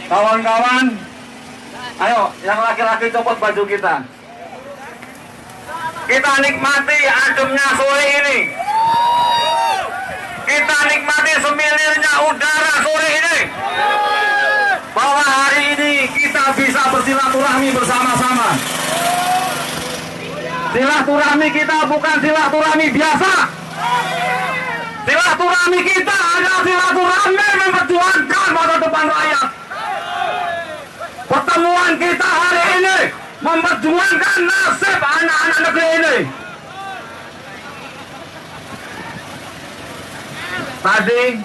Kawan-kawan, ayo yang laki-laki copot baju kita. Kita nikmati ademnya sore ini. Kita nikmati semilirnya udara sore ini. Bahwa hari ini kita bisa bersilaturahmi bersama-sama. Silaturahmi kita bukan silaturahmi biasa. Silaturahmi kita adalah silaturahmi memperjuangkan masa depan rakyat. Pertemuan kita hari ini memperjuangkan nasib anak-anak negeri ini. Tadi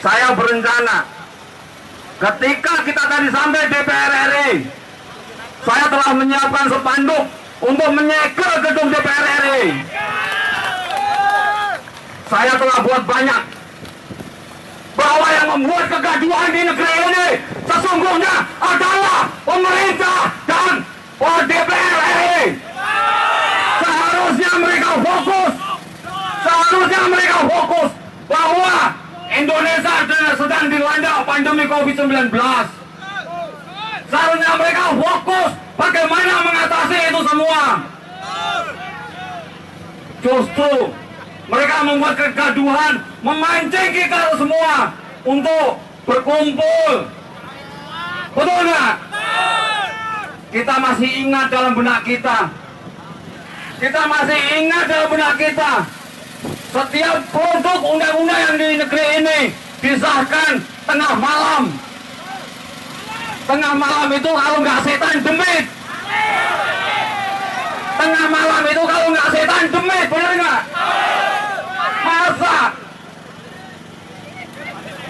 saya berencana ketika kita tadi sampai DPR RI, saya telah menyiapkan spanduk untuk menyegel gedung DPR RI. Saya telah buat banyak bahwa yang membuat kegaduhan di negeri ini sesungguhnya adalah pemerintah dan DPR RI. Seharusnya mereka fokus bahwa Indonesia sedang dilanda pandemi COVID-19. Seharusnya mereka fokus bagaimana mengatasi itu semua. Justru mereka membuat kegaduhan, memancing kita semua untuk berkumpul. Betul nggak? Kita masih ingat dalam benak kita. Setiap produk undang-undang yang di negeri ini disahkan tengah malam. Tengah malam itu kalau nggak setan demit. Tengah malam itu kalau nggak setan demit, benar nggak? Masa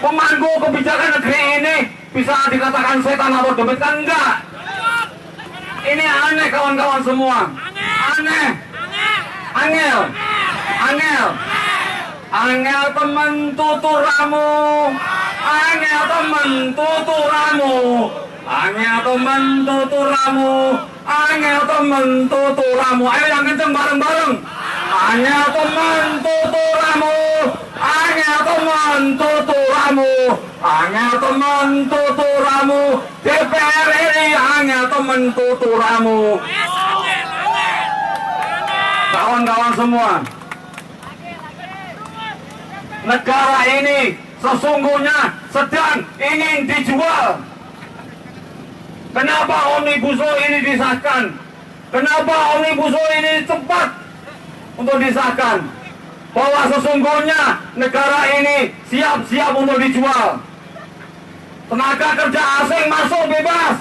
pemangku kebijakan negeri ini bisa dikatakan setan atau demit? Kan enggak. Ini aneh kawan-kawan semua. Aneh. Angel temen tuturamu. Angel temen tuturamu. Ayo yang kenceng bareng-bareng. Angel temen tuturamu. DPR RI angel temen tuturamu. Kawan-kawan semua, negara ini sesungguhnya sedang ingin dijual. Kenapa Omnibus Law ini disahkan? Kenapa Omnibus Law ini cepat untuk disahkan? Bahwa sesungguhnya negara ini siap-siap untuk dijual. Tenaga kerja asing masuk bebas.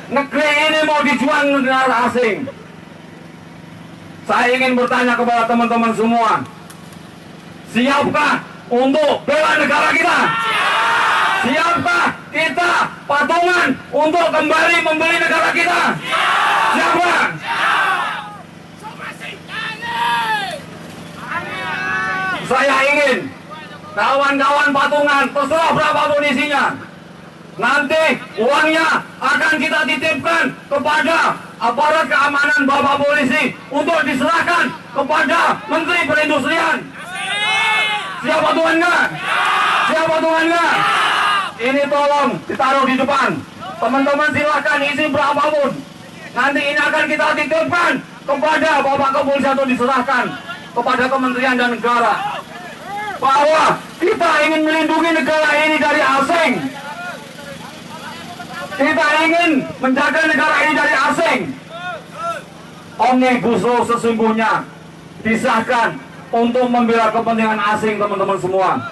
Negeri ini mau dijual negara asing. Saya ingin bertanya kepada teman-teman semua, siapkah untuk bela negara kita? Siapkah kita patungan untuk kembali membeli negara kita? Siapa? Saya ingin kawan-kawan patungan, terserah berapapun isinya, nanti uangnya akan kita titipkan kepada aparat keamanan Bapak Polisi untuk diserahkan kepada Menteri Perindustrian. Siapa Tuhan enggak? Ini tolong ditaruh di depan. Teman-teman silahkan isi berapapun. Nanti ini akan kita titipkan kepada Bapak Kepolisian untuk diserahkan kepada Kementerian dan Negara. Bahwa kita ingin melindungi negara ini dari asing. Kita ingin menjaga negara ini dari asing. Omnibus Law sesungguhnya disahkan untuk membela kepentingan asing, teman-teman semua.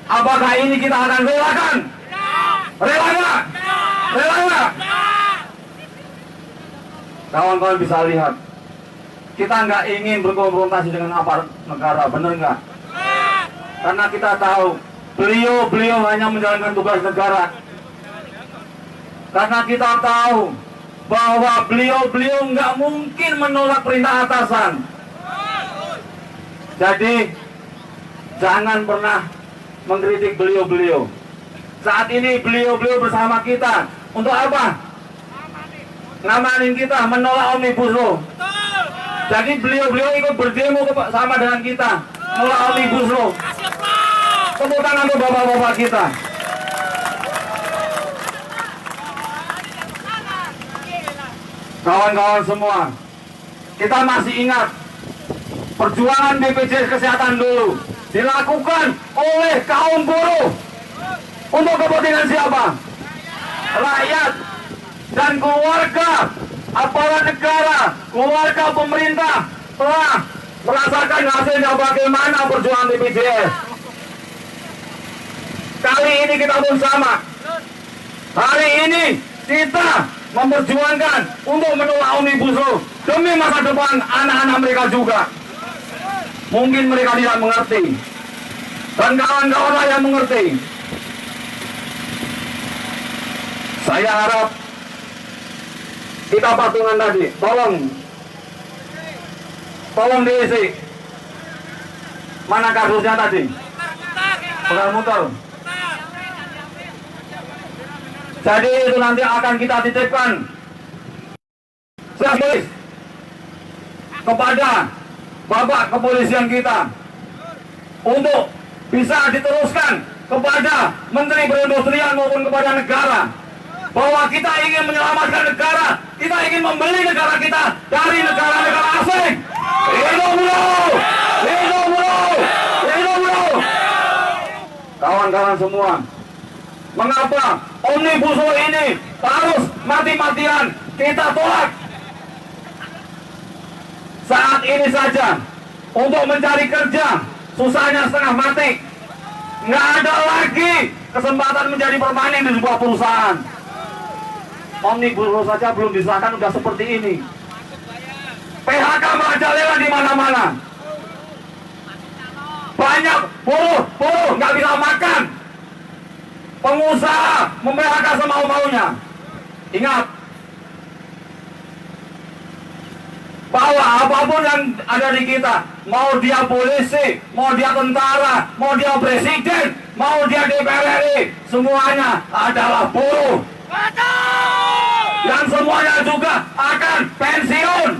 Apakah ini kita akan relakan? Rela nggak? Kawan-kawan bisa lihat, kita nggak ingin berkonfrontasi dengan aparat negara, benar nggak? Karena kita tahu beliau hanya menjalankan tugas negara. Karena kita tahu bahwa beliau nggak mungkin menolak perintah atasan. Jadi jangan pernah mengkritik beliau. Saat ini beliau bersama kita untuk apa? Ngamanin kita, menolak Omnibus Law. Jadi beliau ikut berdemo sama dengan kita menolak Omnibus Law. Tepuk tangan untuk bapak-bapak kita. Kawan-kawan semua, kita masih ingat perjuangan BPJS Kesehatan dulu dilakukan oleh kaum buruh. Untuk kepentingan siapa? Rakyat dan keluarga, aparat negara, keluarga pemerintah telah merasakan hasilnya bagaimana perjuangan BPJS. Kali ini kita pun sama. Hari ini kita memperjuangkan untuk menolak Omnibus Law demi masa depan anak-anak mereka juga. Mungkin mereka tidak mengerti, dan kawan-kawan yang mengerti. Saya harap kita patungan tadi, tolong diisi. Mana kardusnya tadi? Pegang motor. Jadi itu nanti akan kita titipkan kepada Bapak Kepolisian kita untuk bisa diteruskan kepada Menteri Perindustrian maupun kepada negara, bahwa kita ingin menyelamatkan negara, kita ingin membeli negara kita dari negara-negara asing. Hidup buruh! Hidup buruh! Hidup buruh! Kawan-kawan semua, mengapa Omnibus Law ini harus mati-matian kita tolak? Saat ini saja untuk mencari kerja susahnya setengah mati. Nggak ada lagi kesempatan menjadi permanen di sebuah perusahaan. Omnibus Law saja belum disahkan udah seperti ini. PHK merajalela di mana-mana. Banyak buruh nggak bisa makan. Pengusaha mem-PHK semau-maunya. Ingat, bahwa apapun yang ada di kita, mau dia polisi, mau dia tentara, mau dia presiden, mau dia DPR RI, semuanya adalah buruh. Yang semuanya juga akan pensiun.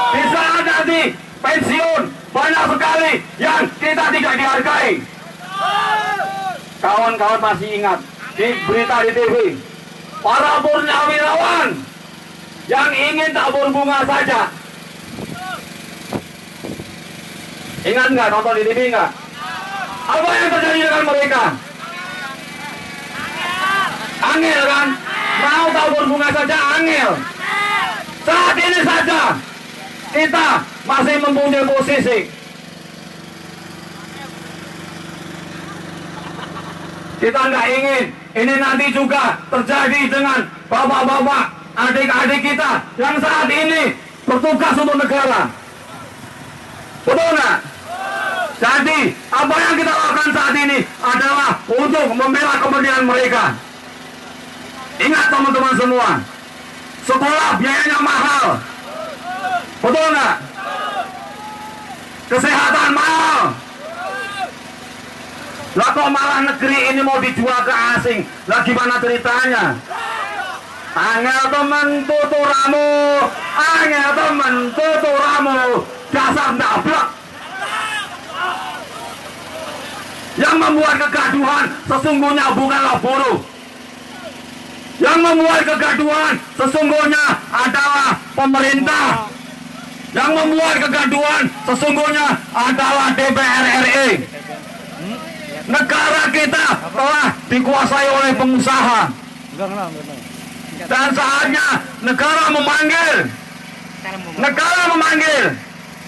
Di saat nanti pensiun, banyak sekali yang kita tidak dihargai. Kawan-kawan masih ingat di berita di TV, para purnawirawan yang ingin tabur bunga saja. Ingat nggak, nonton di TV nggak? Apa yang terjadi dengan mereka? Angel kan? Mau tabur bunga saja angel. Saat ini saja kita masih mempunyai posisi. Kita nggak ingin ini nanti juga terjadi dengan bapak-bapak, adik-adik kita yang saat ini bertugas untuk negara. Betul nggak? Jadi apa yang kita lakukan saat ini adalah untuk membela kepentingan mereka. Ingat teman-teman semua, sekolah biayanya mahal. Betul nggak? Kesehatan mahal. Lah kok malah negeri ini mau dijual ke asing? Lah gimana ceritanya? Angel temen tuturamu, angel temen tuturamu, dasar ndablek. Yang membuat kegaduhan sesungguhnya bukanlah buruh. Yang membuat kegaduhan sesungguhnya adalah pemerintah. Yang membuat kegaduhan sesungguhnya adalah DPR RI. Negara kita telah dikuasai oleh pengusaha. Dan saatnya negara memanggil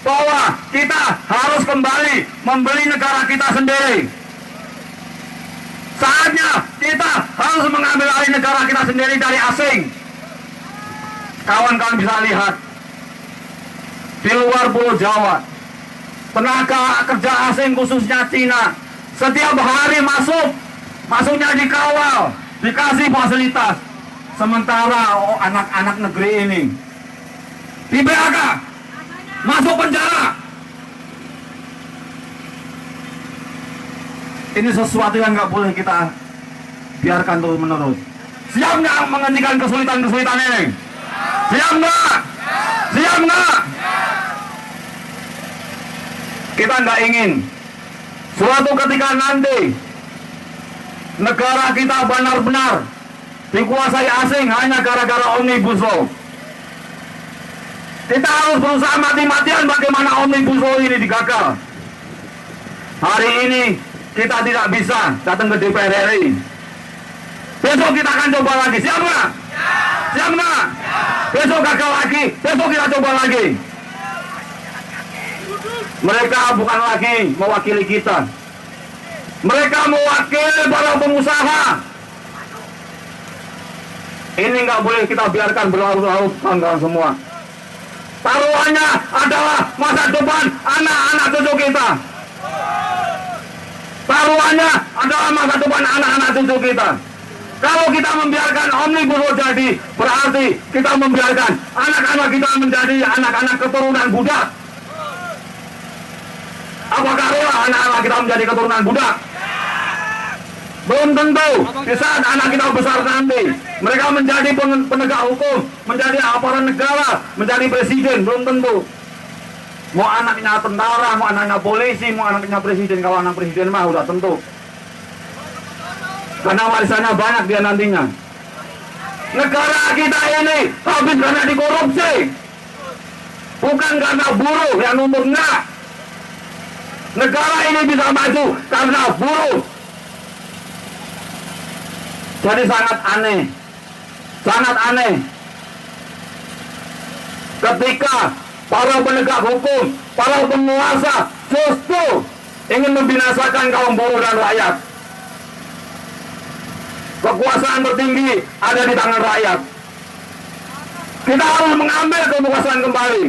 bahwa kita harus kembali membeli negara kita sendiri. Saatnya kita harus mengambil alih negara kita sendiri dari asing. Kawan-kawan bisa lihat di luar Pulau Jawa, tenaga kerja asing khususnya Cina setiap hari masuknya dikawal, dikasih fasilitas. Sementara anak-anak negeri ini di PHK, masuk penjara. Ini sesuatu yang nggak boleh kita biarkan terus menerus. Siap nggak menghentikan kesulitan-kesulitan ini? Siap nggak? Siap nggak? Kita nggak ingin Suatu ketika nanti negara kita benar-benar dikuasai asing hanya gara-gara Omnibus Law. Kita harus berusaha mati-matian bagaimana Omnibus Law ini digagal. Hari ini kita tidak bisa datang ke DPR RI. Besok kita akan coba lagi. Siap nggak? Siap nggak? Besok gagal lagi. Besok kita coba lagi. Mereka bukan lagi mewakili kita. Mereka mewakili para pengusaha. Ini nggak boleh kita biarkan berlarut-larut, kawan-kawan semua. Taruhannya adalah masa depan anak-anak cucu kita. Taruhannya adalah masa depan anak-anak cucu kita. Kalau kita membiarkan Omnibus Law jadi, berarti kita membiarkan anak-anak kita menjadi anak-anak keturunan budak. Apakah rela anak-anak kita menjadi keturunan budak? Belum tentu. Di saat anak kita besar nanti, mereka menjadi penegak hukum, menjadi aparat negara, menjadi presiden, belum tentu. Mau anaknya tentara, mau anaknya polisi, mau anaknya presiden, kalau anak presiden mah udah tentu. Karena warisannya banyak dia nantinya. Negara kita ini habis karena dikorupsi, bukan karena buruh yang nuntut, enggak. Negara ini bisa maju karena buruh. Jadi sangat aneh ketika para penegak hukum, para penguasa justru ingin membinasakan kaum buruh dan rakyat. Kekuasaan tertinggi ada di tangan rakyat. Kita harus mengambil kekuasaan kembali.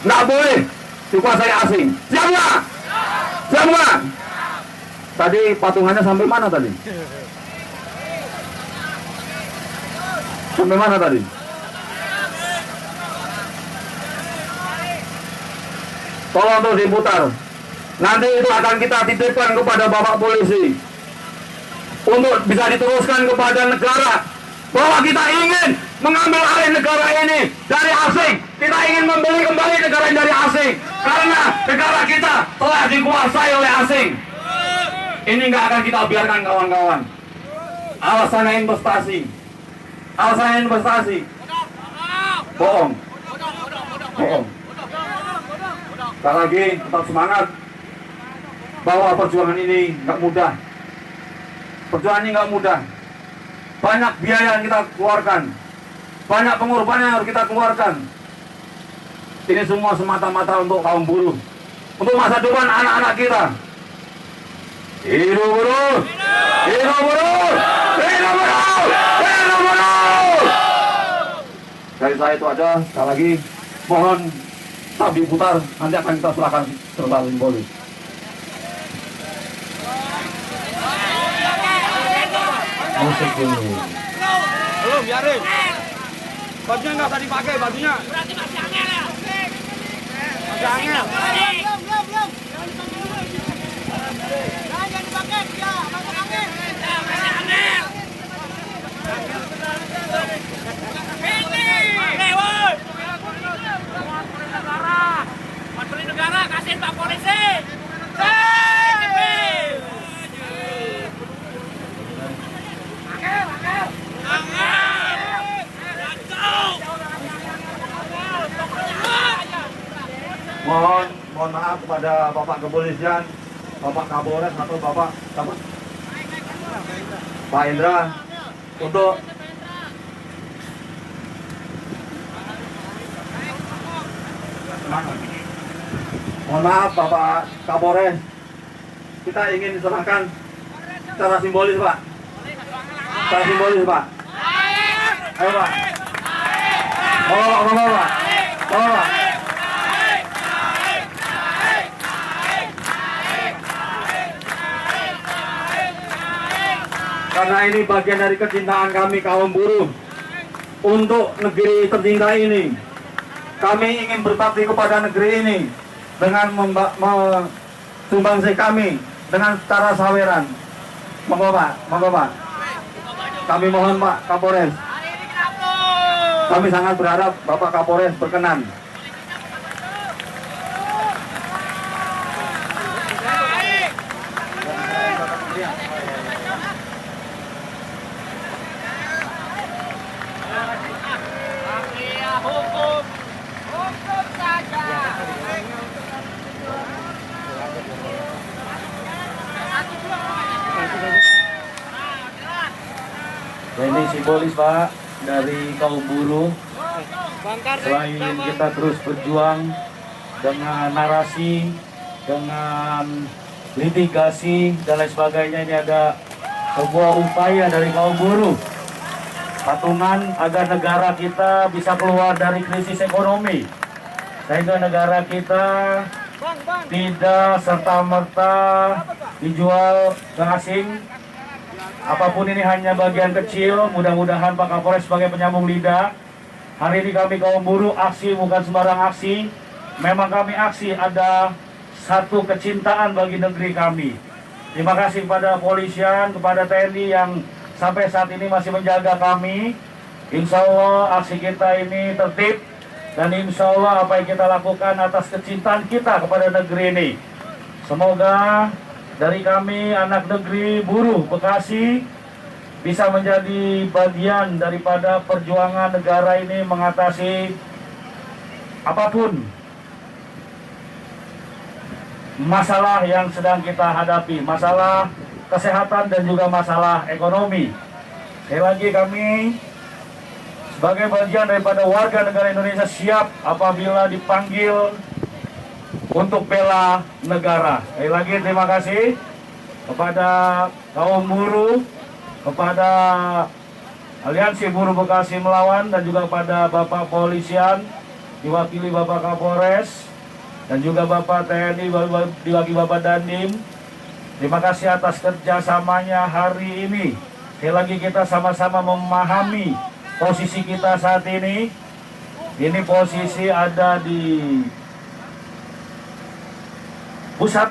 Nggak boleh dikuasai asing. Siap nggak? Siap nggak? Tadi patungannya sampai mana tadi? Sampai mana tadi? Tolong tuh diputar. Nanti itu akan kita titipkan kepada Bapak Polisi untuk bisa diteruskan kepada negara bahwa kita ingin mengambil alih negara ini dari asing. Kita ingin membeli kembali negara dari asing karena negara kita telah dikuasai oleh asing. Ini nggak akan kita biarkan, kawan-kawan. Alasannya investasi. Alasannya investasi. Bohong. Bohong. Sekali lagi tetap semangat bahwa perjuangan ini nggak mudah. Perjuangan ini nggak mudah. Banyak biaya yang kita keluarkan, banyak pengorbanan yang harus kita keluarkan. Ini semua semata-mata untuk kaum buruh, untuk masa depan anak-anak kita. Hidup buruh, hidup buruh, hidup buruh, hidup buruh. Dari saya itu aja. Sekali lagi mohon tak diputar, nanti akan kita serahkan serta simbolis. Musik dulu. Belum, biarin. Bajunya nggak usah dipakai, bajunya. Berarti masih angel ya? Masih angel. Belum. Jangan dipakai, ya. Masih angel. Ya, masih angel. Ini, woi. Menteri Negara, kasihin Pak Polisi. Mohon maaf kepada Bapak Kepolisian, Bapak Kapolres atau Bapak Pak Indra untuk mohon maaf Bapak Kapolres, kita ingin diserahkan secara simbolis, Pak. Secara simbolis, Pak. Ayo, Pak. Bapak, Pak. Bapak. Karena ini bagian dari kecintaan kami kaum buruh untuk negeri tercinta ini. Kami ingin berbakti kepada negeri ini dengan sumbangsi kami dengan cara saweran. Monggo Pak, monggo Pak. Kami mohon Pak Kapolres. Kami sangat berharap Bapak Kapolres berkenan. Hukum saja. Ini simbolis Pak dari kaum buruh. Selain kita terus berjuang dengan narasi, dengan litigasi dan lain sebagainya, ini ada sebuah upaya dari kaum buruh patungan agar negara kita bisa keluar dari krisis ekonomi, sehingga negara kita tidak serta-merta dijual ke asing. Apapun ini hanya bagian kecil. Mudah-mudahan Pak Kapolres sebagai penyambung lidah, hari ini kami kaum buruh aksi bukan sembarang aksi. Memang kami aksi ada satu kecintaan bagi negeri kami. Terima kasih kepada polisian, kepada TNI yang sampai saat ini masih menjaga kami. Insya Allah aksi kita ini tertib, dan insya Allah apa yang kita lakukan atas kecintaan kita kepada negeri ini. Semoga dari kami anak negeri buruh Bekasi bisa menjadi bagian daripada perjuangan negara ini mengatasi apapun masalah yang sedang kita hadapi, masalah kesehatan dan juga masalah ekonomi. Sekali lagi kami sebagai bagian daripada warga negara Indonesia siap apabila dipanggil untuk bela negara. Sekali lagi terima kasih kepada kaum buruh, kepada Aliansi Buruh Bekasi Melawan, dan juga kepada Bapak Polisian diwakili Bapak Kapolres, dan juga Bapak TNI diwakili Bapak Dandim. Terima kasih atas kerjasamanya hari ini. Sekali lagi kita sama-sama memahami posisi kita saat ini. Ini posisi ada di pusat,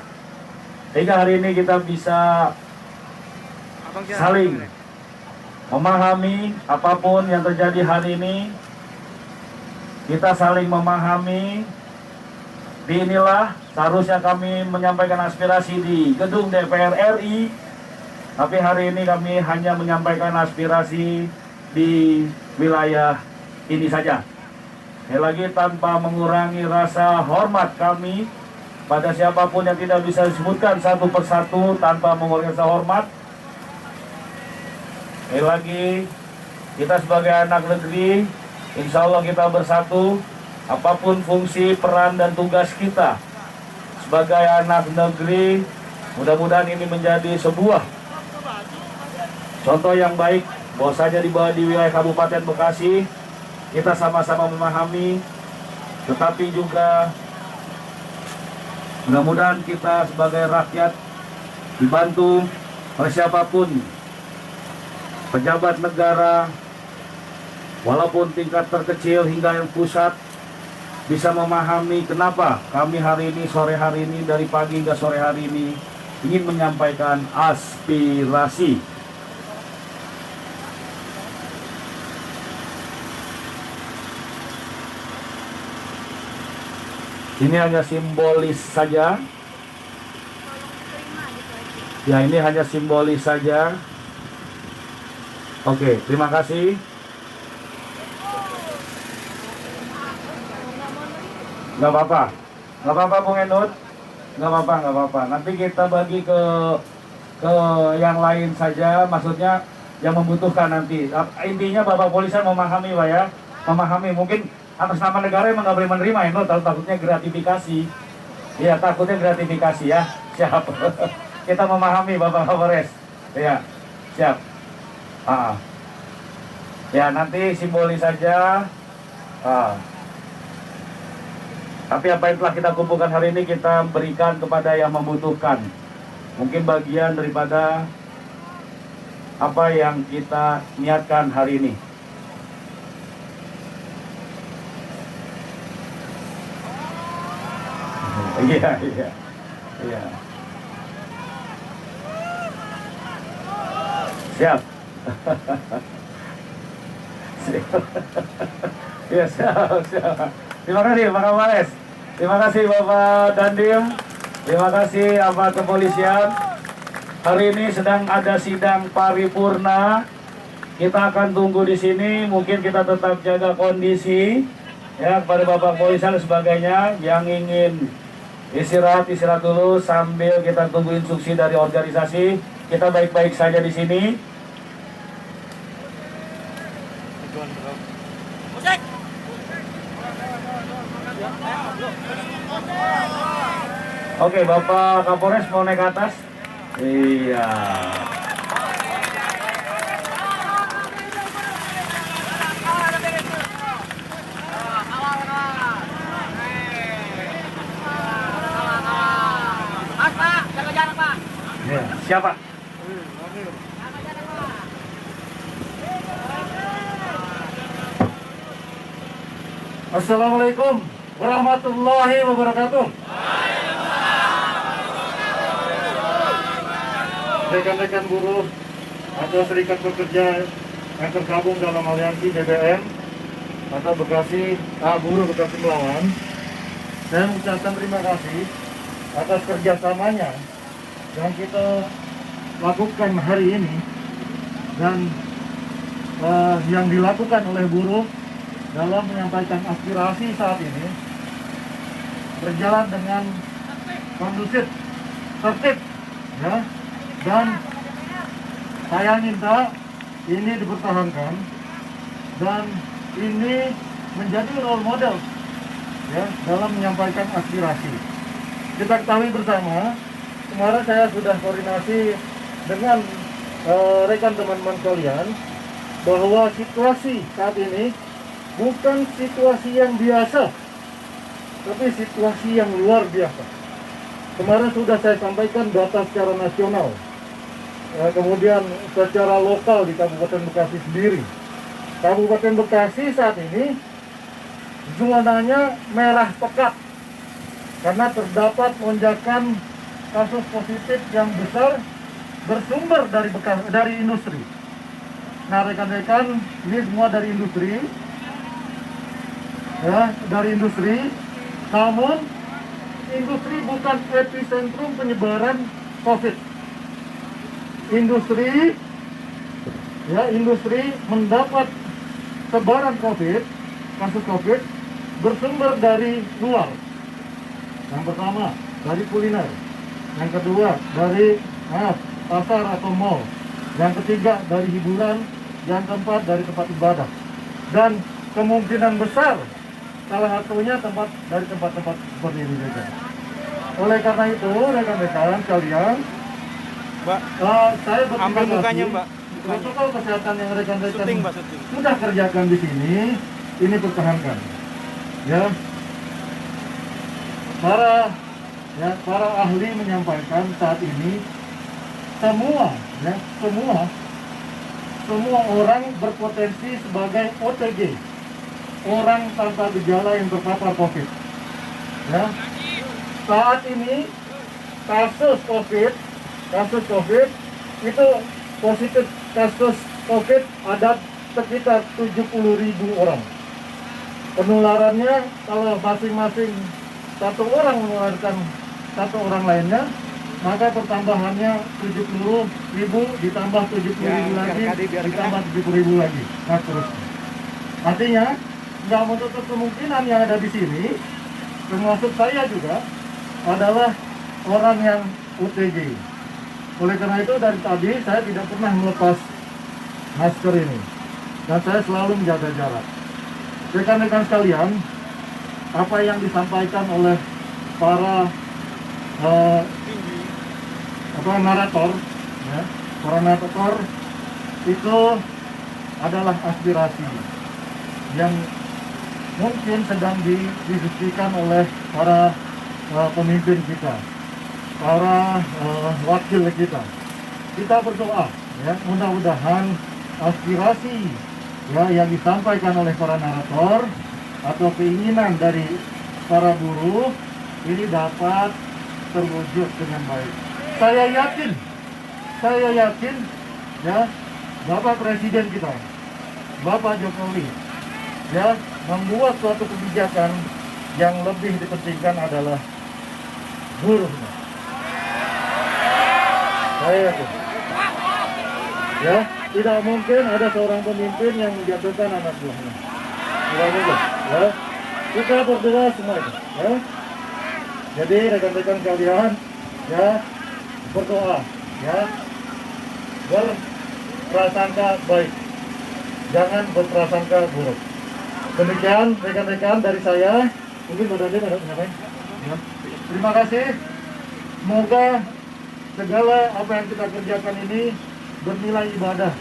sehingga hari ini kita bisa saling memahami apapun yang terjadi hari ini. Kita saling memahami. Di inilah seharusnya kami menyampaikan aspirasi di gedung DPR RI, tapi hari ini kami hanya menyampaikan aspirasi di wilayah ini saja. Sekali lagi tanpa mengurangi rasa hormat kami pada siapapun yang tidak bisa disebutkan satu persatu, tanpa mengurangi rasa hormat. Sekali lagi kita sebagai anak negeri, insya Allah kita bersatu. Apapun fungsi, peran, dan tugas kita sebagai anak negeri, mudah-mudahan ini menjadi sebuah contoh yang baik. Bahwasanya di wilayah Kabupaten Bekasi kita sama-sama memahami, tetapi juga mudah-mudahan kita sebagai rakyat dibantu oleh siapapun, pejabat negara, walaupun tingkat terkecil hingga yang pusat, bisa memahami kenapa kami hari ini, sore hari ini, dari pagi hingga sore hari ini ingin menyampaikan aspirasi. Ini hanya simbolis saja. Ya, ini hanya simbolis saja. Oke, terima kasih. Nggak apa-apa Bung Enut, nggak apa-apa. Nanti kita bagi ke yang lain saja, maksudnya yang membutuhkan nanti. Intinya Bapak Polisian memahami Pak ya, memahami. Mungkin atas nama negara emang nggak boleh menerima Enut, takutnya gratifikasi. Iya, takutnya gratifikasi ya, siap. Kita memahami Bapak Kapolres, ya, siap. Ya, nanti simbolis saja. Tapi apa yang telah kita kumpulkan hari ini kita berikan kepada yang membutuhkan. Mungkin bagian daripada apa yang kita niatkan hari ini. Iya. Siap. Ya, siap. Terima kasih Pak Kapolres. Terima kasih Bapak Dandim. Terima kasih aparat kepolisian. hari ini sedang ada sidang paripurna. Kita akan tunggu di sini, mungkin kita tetap jaga kondisi ya kepada Bapak Polisi dan sebagainya yang ingin istirahat dulu sambil kita tunggu instruksi dari organisasi. Kita baik-baik saja di sini. Oke, Bapak Kapolres mau naik ke atas? Iya. Pak, jaga jarak, Pak. Ya, siapa? Assalamualaikum warahmatullahi wabarakatuh. Rekan-rekan buruh atau serikat pekerja yang tergabung dalam aliansi BBM atau Buruh Bekasi Melawan, saya mengucapkan terima kasih atas kerjasamanya yang kita lakukan hari ini dan yang dilakukan oleh buruh dalam menyampaikan aspirasi saat ini berjalan dengan kondusif, tertib, ya. Dan saya minta ini dipertahankan dan ini menjadi role model ya dalam menyampaikan aspirasi. Kita ketahui bersama, kemarin saya sudah koordinasi dengan rekan teman-teman kalian bahwa situasi saat ini bukan situasi yang biasa, tapi situasi yang luar biasa. Kemarin sudah saya sampaikan data secara nasional. Kemudian secara lokal di Kabupaten Bekasi sendiri. Kabupaten Bekasi saat ini zonanya merah pekat karena terdapat lonjakan kasus positif yang besar bersumber dari industri. Nah, rekan-rekan, ini semua dari industri, ya, dari industri. Namun industri bukan epicentrum penyebaran COVID. Industri mendapat sebaran COVID, kasus COVID bersumber dari luar. Yang pertama dari kuliner, yang kedua dari pasar atau mall, yang ketiga dari hiburan, yang keempat dari tempat ibadah, dan kemungkinan besar salah satunya dari tempat-tempat seperti ini juga. Oleh karena itu, rekan-rekan sekalian, Mbak, saya berterima ambil kasih. mukanya, Mbak. Protokol kesehatan yang rekan-rekan Syuting, Mbak, syuting. sudah kerjakan di sini, ini pertahankan. Ya, para ahli menyampaikan saat ini semua orang berpotensi sebagai OTG, orang tanpa gejala yang terpapar COVID. Ya, saat ini kasus COVID itu positif kasus COVID ada sekitar 70.000 orang. Penularannya kalau masing-masing satu orang menularkan satu orang lainnya, maka pertambahannya 70.000 ditambah 70.000 lagi ditambah 70.000 lagi. Nah, terusnya. Artinya nggak menutup kemungkinan yang ada di sini, termasuk saya juga adalah orang yang OTG. Oleh karena itu dari tadi saya tidak pernah melepas masker ini dan saya selalu menjaga jarak. Rekan-rekan sekalian, apa yang disampaikan oleh para narator, ya, para narator itu adalah aspirasi yang mungkin sedang didiskusikan oleh para pemimpin kita, para wakil kita. Kita berdoa, ya, mudah-mudahan aspirasi ya yang disampaikan oleh para narator atau keinginan dari para buruh ini dapat terwujud dengan baik. Saya yakin ya Bapak Presiden kita, Bapak Jokowi, ya membuat suatu kebijakan yang lebih dipentingkan adalah buruh. Saya yakin. Ya, tidak mungkin ada seorang pemimpin yang menjatuhkan anak buahnya. Tidak mungkin. Ya, kita berdoa semua itu. Ya. Jadi rekan-rekan kalian, ya berdoa, ya berprasangka baik, jangan berprasangka buruk. Demikian rekan-rekan dari saya. Mungkin Mbak Dandi ada penyampaian. Ya. Terima kasih. Semoga segala apa yang kita kerjakan ini bernilai ibadah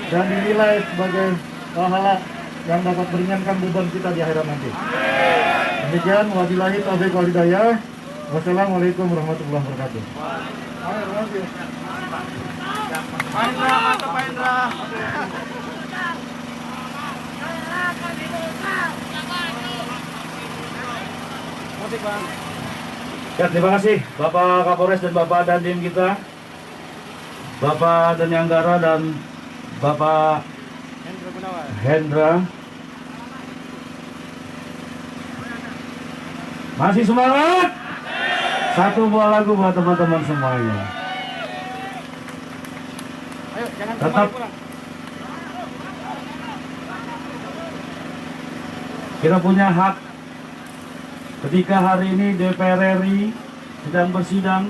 dan dinilai sebagai pahala yang dapat meringankan beban kita di akhirat nanti. Demikian, wabillahi taufiq wal hidayah. Wassalamualaikum warahmatullahi wabarakatuh. Pak Indra, mantap Pak Indra. Musik Bang. Ya, terima kasih Bapak Kapolres dan Bapak Dandim kita, Bapak Danyanggara dan Bapak Hendra Gunawan. Hendra. Masih semangat? Satu buah lagu buat teman-teman semuanya. Ayo, jangan Tetap kembali pulang. kita punya hak ketika hari ini DPR RI sedang bersidang,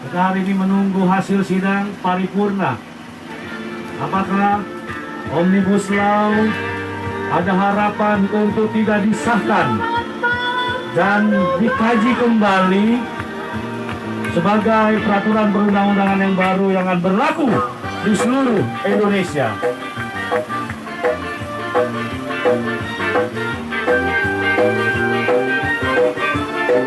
ketika hari ini menunggu hasil sidang paripurna. Apakah Omnibus Law ada harapan untuk tidak disahkan dan dikaji kembali sebagai peraturan perundang-undangan yang baru yang akan berlaku di seluruh Indonesia. Thank you.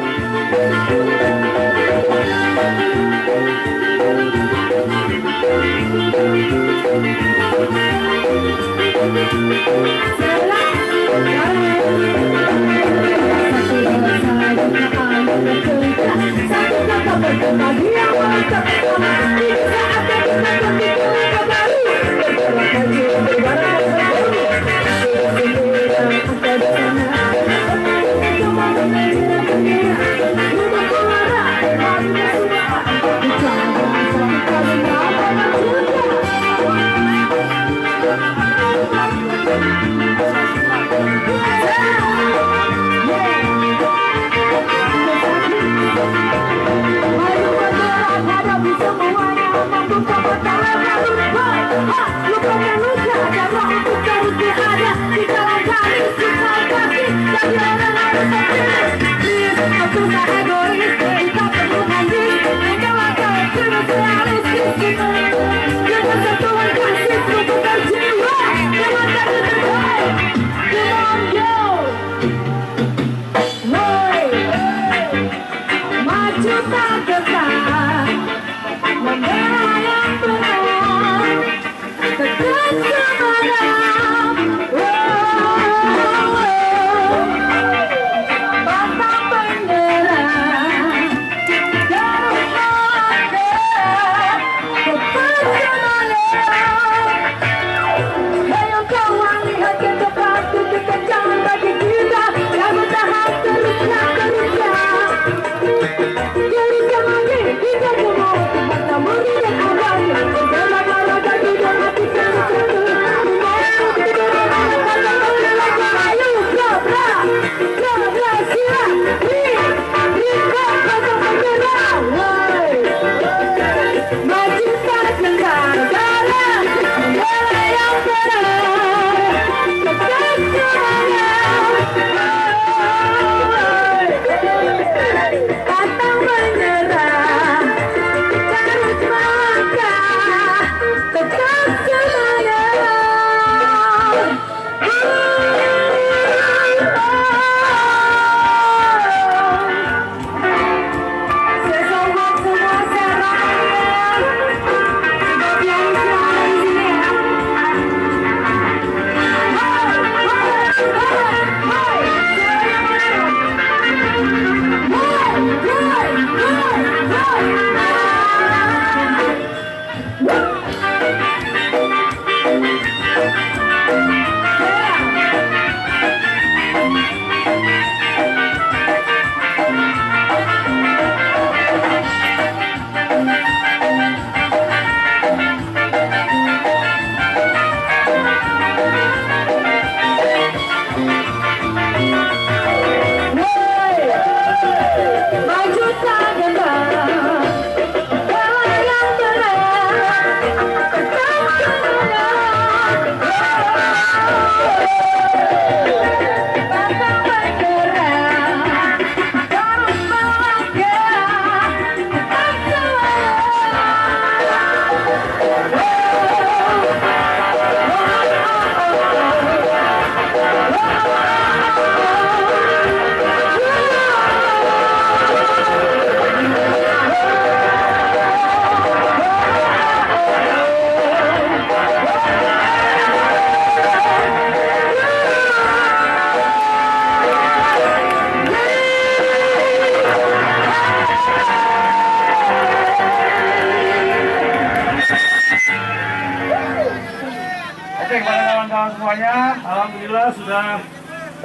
semuanya. Alhamdulillah sudah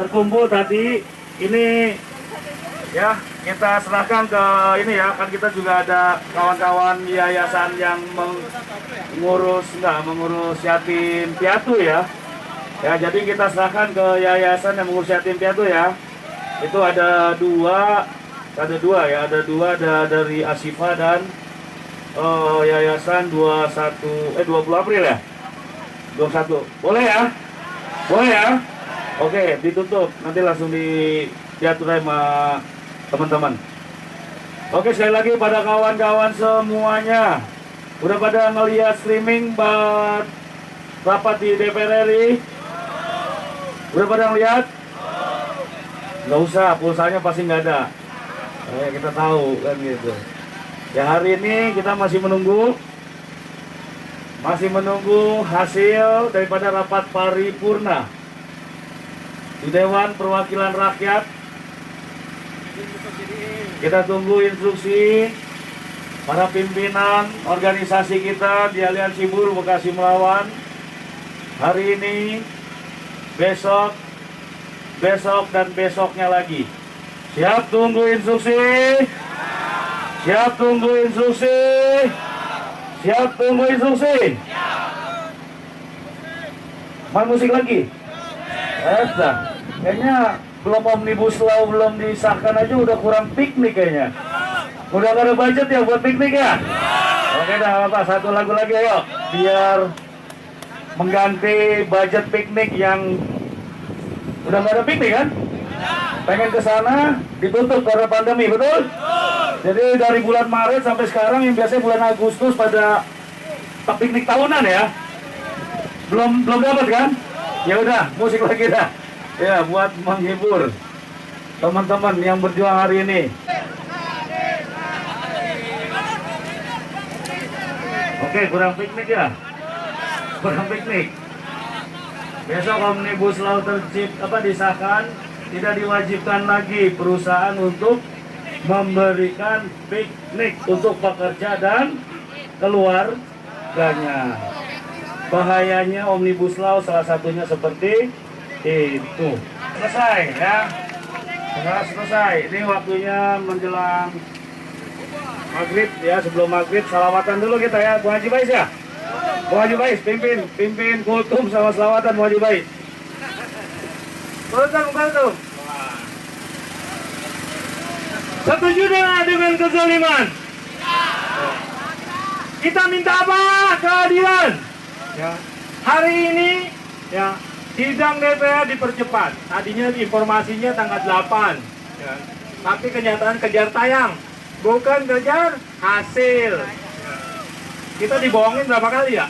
terkumpul tadi. Ini ya kita serahkan ke ini ya, kan kita juga ada kawan-kawan yayasan yang mengurus yatim piatu ya. Ya, jadi kita serahkan ke yayasan yang mengurus yatim piatu ya. Itu ada dua ya, ada dari Asifa dan yayasan 20 April ya. 21. Boleh ya? Boleh ya? Oke, ditutup. Nanti langsung diatur sama teman-teman. Oke, sekali lagi pada kawan-kawan semuanya. Udah pada ngeliat streaming buat rapat di DPR RI? Udah pada ngeliat? Nggak usah, pulsanya pasti nggak ada. Kita tahu kan gitu. Ya, hari ini kita masih menunggu hasil daripada rapat paripurna di Dewan Perwakilan Rakyat. Kita tunggu instruksi para pimpinan organisasi kita di Aliansi Buruh Bekasi Melawan hari ini, besok dan besoknya lagi. Siap tunggu instruksi? Siap tunggu instruksi? Siap tunggu instruksi? Main musik lagi? Kayaknya belum Omnibus Law belum disahkan aja udah kurang piknik kayaknya. Udah gak ada budget ya buat piknik ya? Oke dah, apa satu lagu lagi ayo, biar mengganti budget piknik yang udah gak ada piknik kan? Pengen ke sana ditutup karena pandemi, betul? Jadi dari bulan Maret sampai sekarang yang biasanya bulan Agustus pada piknik tahunan ya. Belum dapat kan? Ya udah, musik lagi dah. Ya, buat menghibur teman-teman yang berjuang hari ini. Oke, kurang piknik ya. Kurang piknik. Besok Omnibus Law disahkan, tidak diwajibkan lagi perusahaan untuk memberikan piknik untuk pekerja dan keluarganya. Bahayanya Omnibus Law salah satunya seperti itu. Selesai ya. Selesai. Ini waktunya menjelang maghrib ya, sebelum maghrib salawatan dulu kita ya, Bu Haji Bais ya. Bu Haji Bais pimpin kultum sama salawatan Bu Haji Bais. Kultum. Setuju dengan kezaliman? Kita minta apa? Keadilan. Ya. Hari ini ya sidang DPR dipercepat. Tadinya informasinya tanggal 8. Ya. Tapi kenyataan kejar tayang, bukan kejar hasil. Ya. Kita dibohongin berapa kali ya?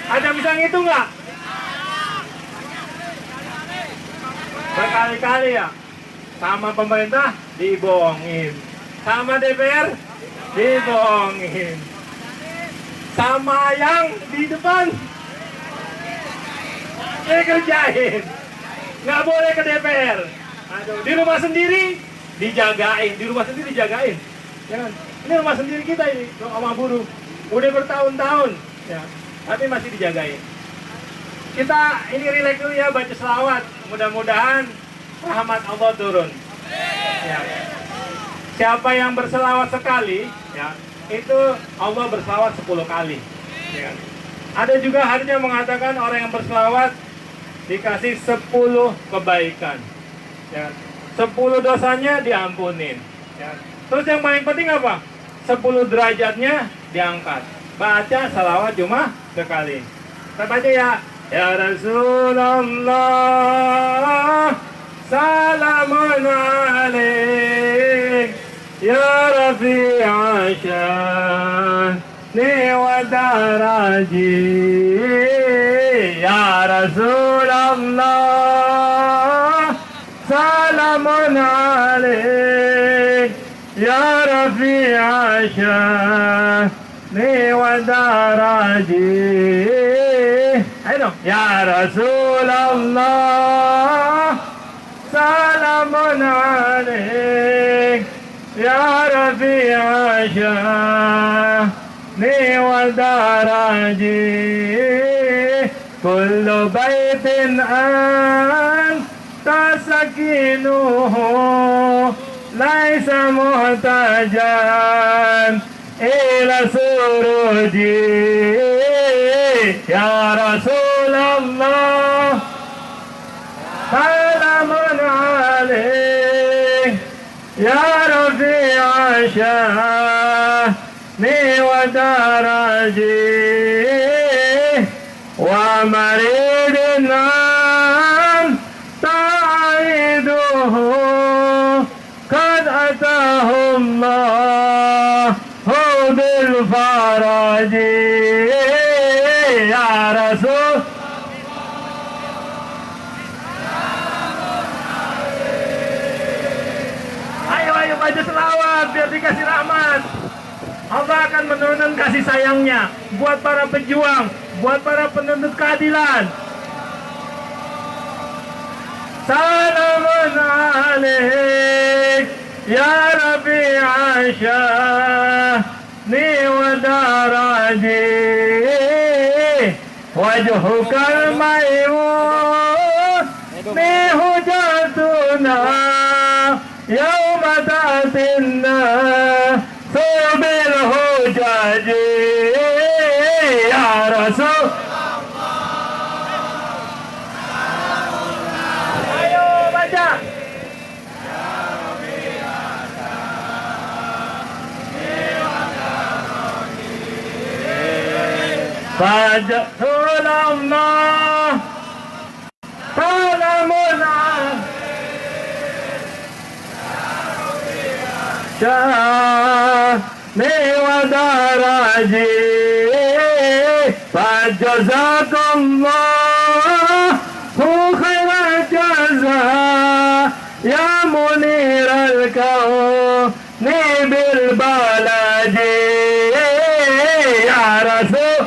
Ada yang bisa ngitung nggak? Berkali-kali ya. Sama pemerintah dibohongin, sama DPR dibohongin, sama yang di depan dikerjain. Nggak boleh ke DPR. Aduh, di rumah sendiri dijagain, Jangan. Ini rumah sendiri kita ini, sama buruh. Udah bertahun-tahun, ya, tapi masih dijagain. Kita ini relax dulu ya, baca selawat. Mudah-mudahan rahmat Allah turun. Ya. Siapa yang berselawat sekali, ya, itu Allah berselawat 10 kali. Ya. Ada juga hadisnya mengatakan orang yang berselawat dikasih 10 kebaikan. Ya. 10 dosanya diampunin. Ya. Terus yang paling penting apa? 10 derajatnya diangkat. Baca salawat cuma sekali. Kita baca ya. Ya Rasulullah, salamun alaik, ya Rafi'a sya'ni wa daraji, ya Rasulullah, salamun alaik, ya Rafi'a sya'ni wa daraji. Ayo dong. Ya Rasulullah, salamun alaik, ya Rafi'a sya'ni wa daraji, كل بيت أنت سكينه ليس محتاجا إلى سرج يا رسول الله سلام عليك يا رفيع شاني ودرجي ومريض أنت عيده قد أتاه الله بالفرج يا رسول. Ayo baca selawat biar dikasih rahmat. Allah akan menurunkan kasih sayangnya buat para pejuang, buat para penuntut keadilan. Salamun alaik ya Rabi'a syahni wa daraji wajhukal maymun ni hujatuna yawma ta'tinna subil hujaji ya Rasul. Ayo baca. Fajrul Allah salamun syahni wa daraji fajazakallahu khairal jazaa ya muniral kauni bil baladi ya Rasul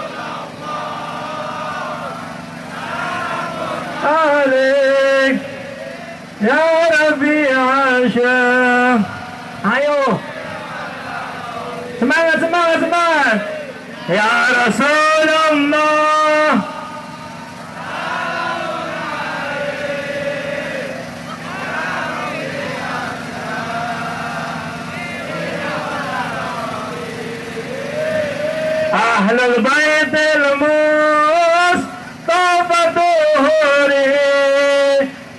alik ya Rabi'a syah. Ayo semangat semangat semangat ya Rasulullah. Ahlul baitil Mustafa tuhuri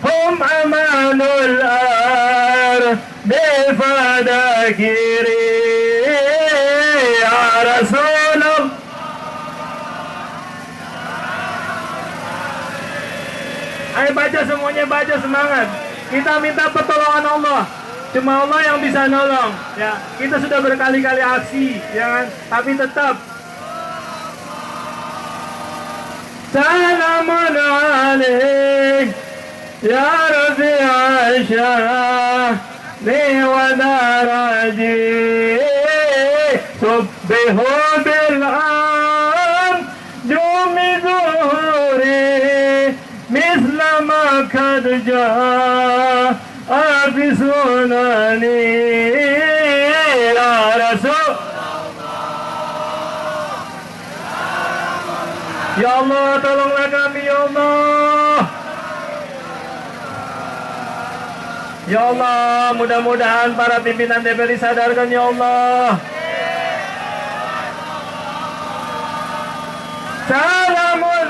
hum amanul ardi fadakiri ya Rasulullah. Ayo baca semuanya, baca semangat. Kita minta pertolongan Allah. Cuma Allah yang bisa nolong. Ya, kita sudah berkali-kali aksi, ya kan? Tapi tetap. Salamun alaik ya Rabi'a syahni wa daraji subbihu bil anjumi zuhuri misla ma kad jaa fi sunani ya Rasul. Ya Allah, tolonglah kami ya Allah. Ya Allah, mudah-mudahan para pimpinan DPR disadarkan ya Allah. Salamun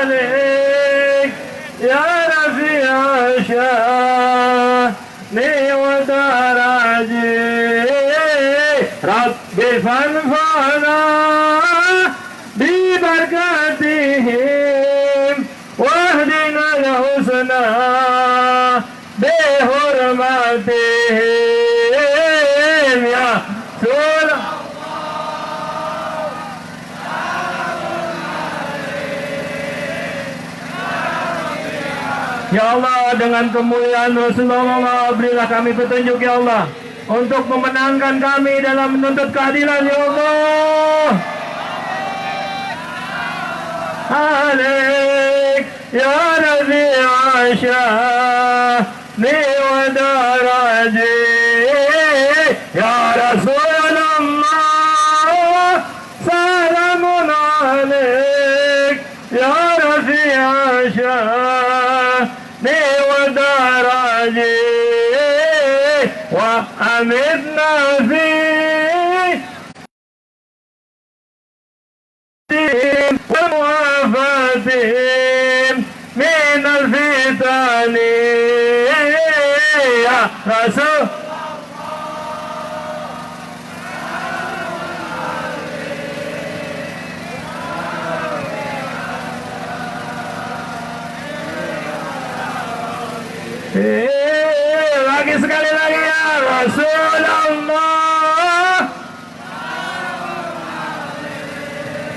alaik ya Rafi'a syahni wa daraji Rabbi fanfa'na bibarakatihim wahdina al-husna bihurmatihim ya Rasul. Ya Allah, dengan kemuliaan Rasulullah, berilah kami petunjuk ya Allah untuk memenangkan kami dalam menuntut keadilan ya Allah. Alik ya Rabi'a syahni wa daraji ya Rasulullah salamun alik ya Rabi'a رفيع شان ودرج وأمتنا في وموافاة من الفتن يا رسول lagi sekali lagi ya Rasulullah.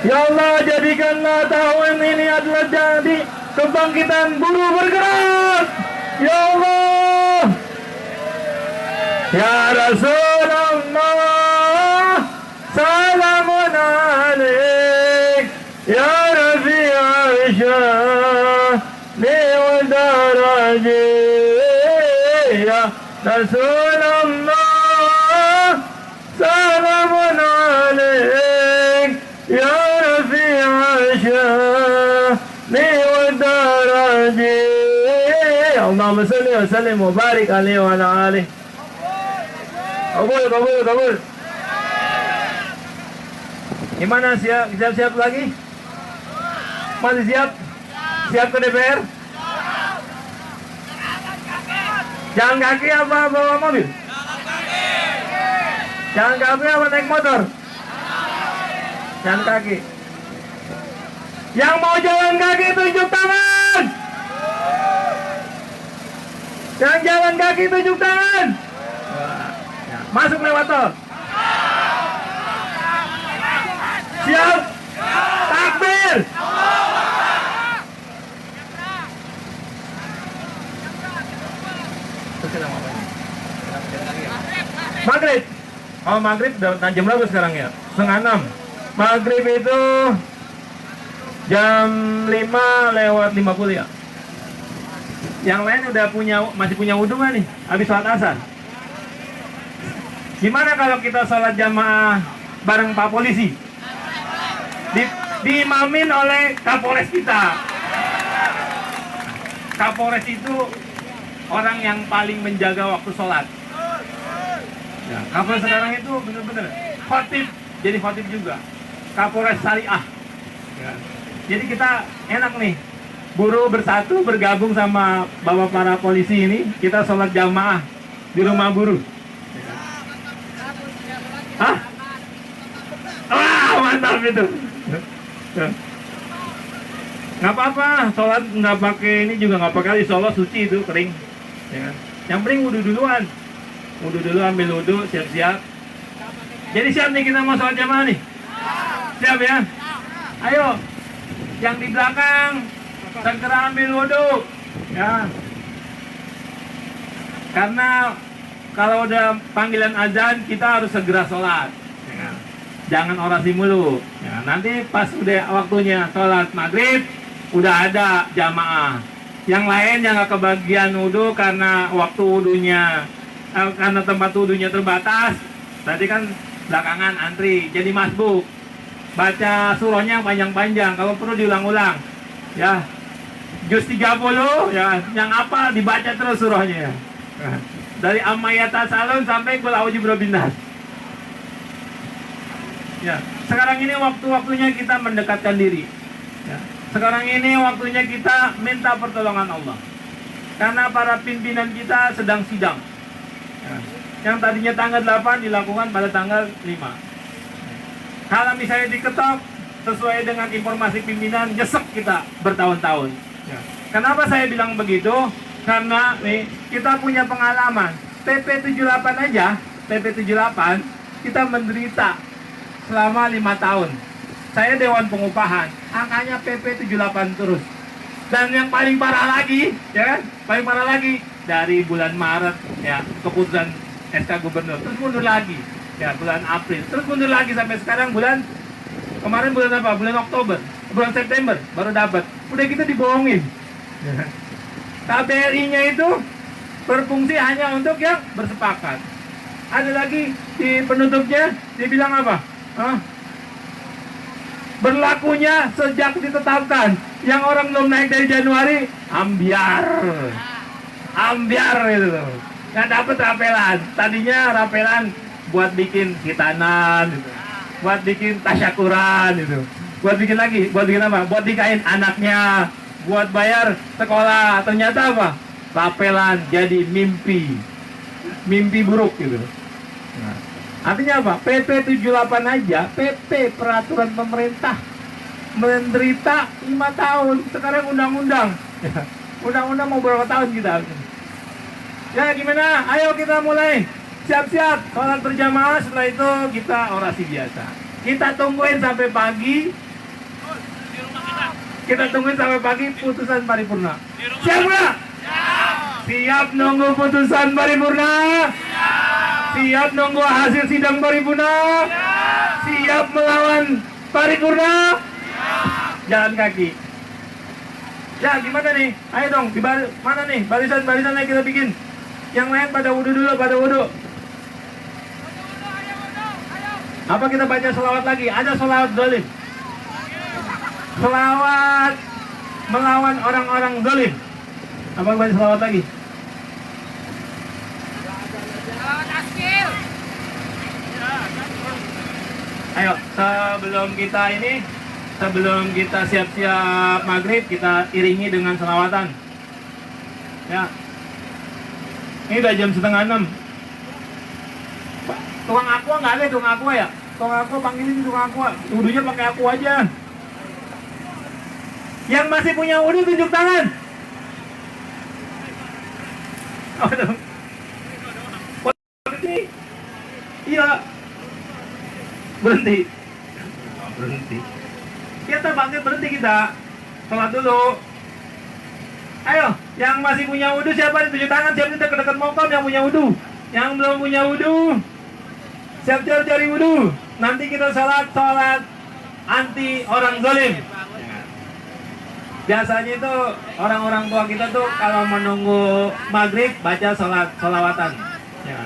Ya Allah, jadikanlah tahun ini adalah jadi kebangkitan buruh bergerak. Ya Allah, ya Rasulullah, salamun alaik ya Rafi'al sya'ni wa darajih ya Rasulullah, salamun alaik ya Rafi'al sya'ni wa darajih. Allahumma salli wa sallim wa barik alaihi wa ala alihi. Kabul. Gimana, siap lagi? Masih siap? Siap ke DPR? Jalan kaki apa bawa mobil? Jalan kaki apa naik motor? Jalan kaki. Yang mau jalan kaki tunjuk tangan. Yang jalan kaki tunjuk tangan. Masuk lewat tol. Siap. Takbir. Maghrib. Oh, maghrib jam berapa sekarang ya? 5:30. Maghrib itu jam 5:50 ya. Yang lain udah masih punya wudhu nggak nih? Habis sholat asar. Gimana kalau kita sholat jamaah bareng Pak Polisi? Diimamin oleh Kapolres kita. Kapolres itu orang yang paling menjaga waktu sholat. Ya, Kapolres sekarang itu benar-benar khotib, jadi khotib juga. Kapolres syariah. Ya. Jadi kita enak nih, buruh bersatu bergabung sama bapak para polisi ini, kita sholat jamaah di rumah buruh. Hah? Wah, mantap itu. Nggak apa-apa, sholat nggak pakai ini juga nggak pakai, sholat suci itu kering. Ya kan? Yang penting wudhu duluan, ambil wudhu, siap-siap. Jadi siap nih kita mau sholat jamaah nih. Siap ya? Ayo, yang di belakang segera ambil wudhu. Ya. Karena kalau udah panggilan azan kita harus segera sholat. Ya. Jangan orasi mulu. Ya. Nanti pas udah waktunya sholat maghrib udah ada jamaah. Yang lain yang nggak kebagian wudhu karena waktu wudhunya karena tempat wudhunya terbatas, tadi kan belakangan antri jadi masbuk. Baca surahnya yang panjang-panjang, kalau perlu diulang-ulang. Ya. Juz 30 ya, yang apa dibaca terus surahnya ya. Dari Ammayata Salun sampai Qul A'udzu Birabbin Nas. Ya, sekarang ini waktunya kita mendekatkan diri. Ya. Sekarang ini waktunya kita minta pertolongan Allah. Karena para pimpinan kita sedang sidang. Ya. Yang tadinya tanggal 8 dilakukan pada tanggal 5. Kalau misalnya diketok sesuai dengan informasi pimpinan, nyesek kita bertahun-tahun. Ya. Kenapa saya bilang begitu? Karena nih kita punya pengalaman. PP 78 aja, PP 78 kita menderita selama 5 tahun. Saya Dewan Pengupahan, angkanya PP 78 terus. Dan yang paling parah lagi, ya kan? Paling parah lagi dari bulan Maret ya, keputusan SK Gubernur, terus mundur lagi. Ya, bulan April, terus mundur lagi sampai sekarang kemarin bulan apa? Bulan Oktober, bulan September baru dapat. Udah kita dibohongin. KBRI-nya itu berfungsi hanya untuk yang bersepakat. Ada lagi di penutupnya, dia bilang apa? Berlakunya sejak ditetapkan. Yang orang belum naik dari Januari, ambiar gitu loh. Nggak dapet rapelan. Tadinya rapelan buat bikin hitanan gitu, buat bikin tasyakuran gitu, buat bikin lagi, buat bikin apa? Buat nikahin anaknya, buat bayar sekolah. Ternyata apa? Rapelan jadi mimpi buruk gitu. Nah, artinya apa? PP 78 aja, PP peraturan pemerintah menderita 5 tahun. Sekarang undang-undang. Undang-undang mau berapa tahun kita? Ya gimana? Ayo kita mulai. Siap-siap. Sholat berjamaah, setelah itu kita orasi biasa. Kita tungguin sampai pagi. Kita tungguin sampai pagi putusan paripurna. Siap nggak? Siap nunggu putusan paripurna? Siap nunggu hasil sidang paripurna? Siap melawan paripurna? Jalan kaki. Ya gimana nih? Ayo dong, mana nih? Barisan yang kita bikin. Yang lain pada wudhu dulu, pada wudhu. Apa kita baca selawat lagi? Ada selawat zalim. Selawat melawan orang-orang zalim. Apa baca selawat lagi? Selawat askil. Ayo, sebelum kita siap-siap maghrib, kita iringi dengan selawatan. Ya. Ini udah jam 5:30. Tukang aqua nggak ada, tukang aqua ya? Tukang aqua panggilin tukang aqua. Wudhunya pakai aqua aja. Yang masih punya wudhu tunjuk tangan. Oh, berhenti. Iya. Berhenti. Berhenti. Kita bangkit berhenti kita. Sholat dulu. Ayo, yang masih punya wudhu siapa? Tunjuk tangan. Siapa yang dekat mokam yang punya wudhu? Yang belum punya wudhu, siap-siap cari wudhu. Nanti kita sholat anti orang zalim. Biasanya itu orang-orang tua kita tuh kalau menunggu maghrib baca selawatan.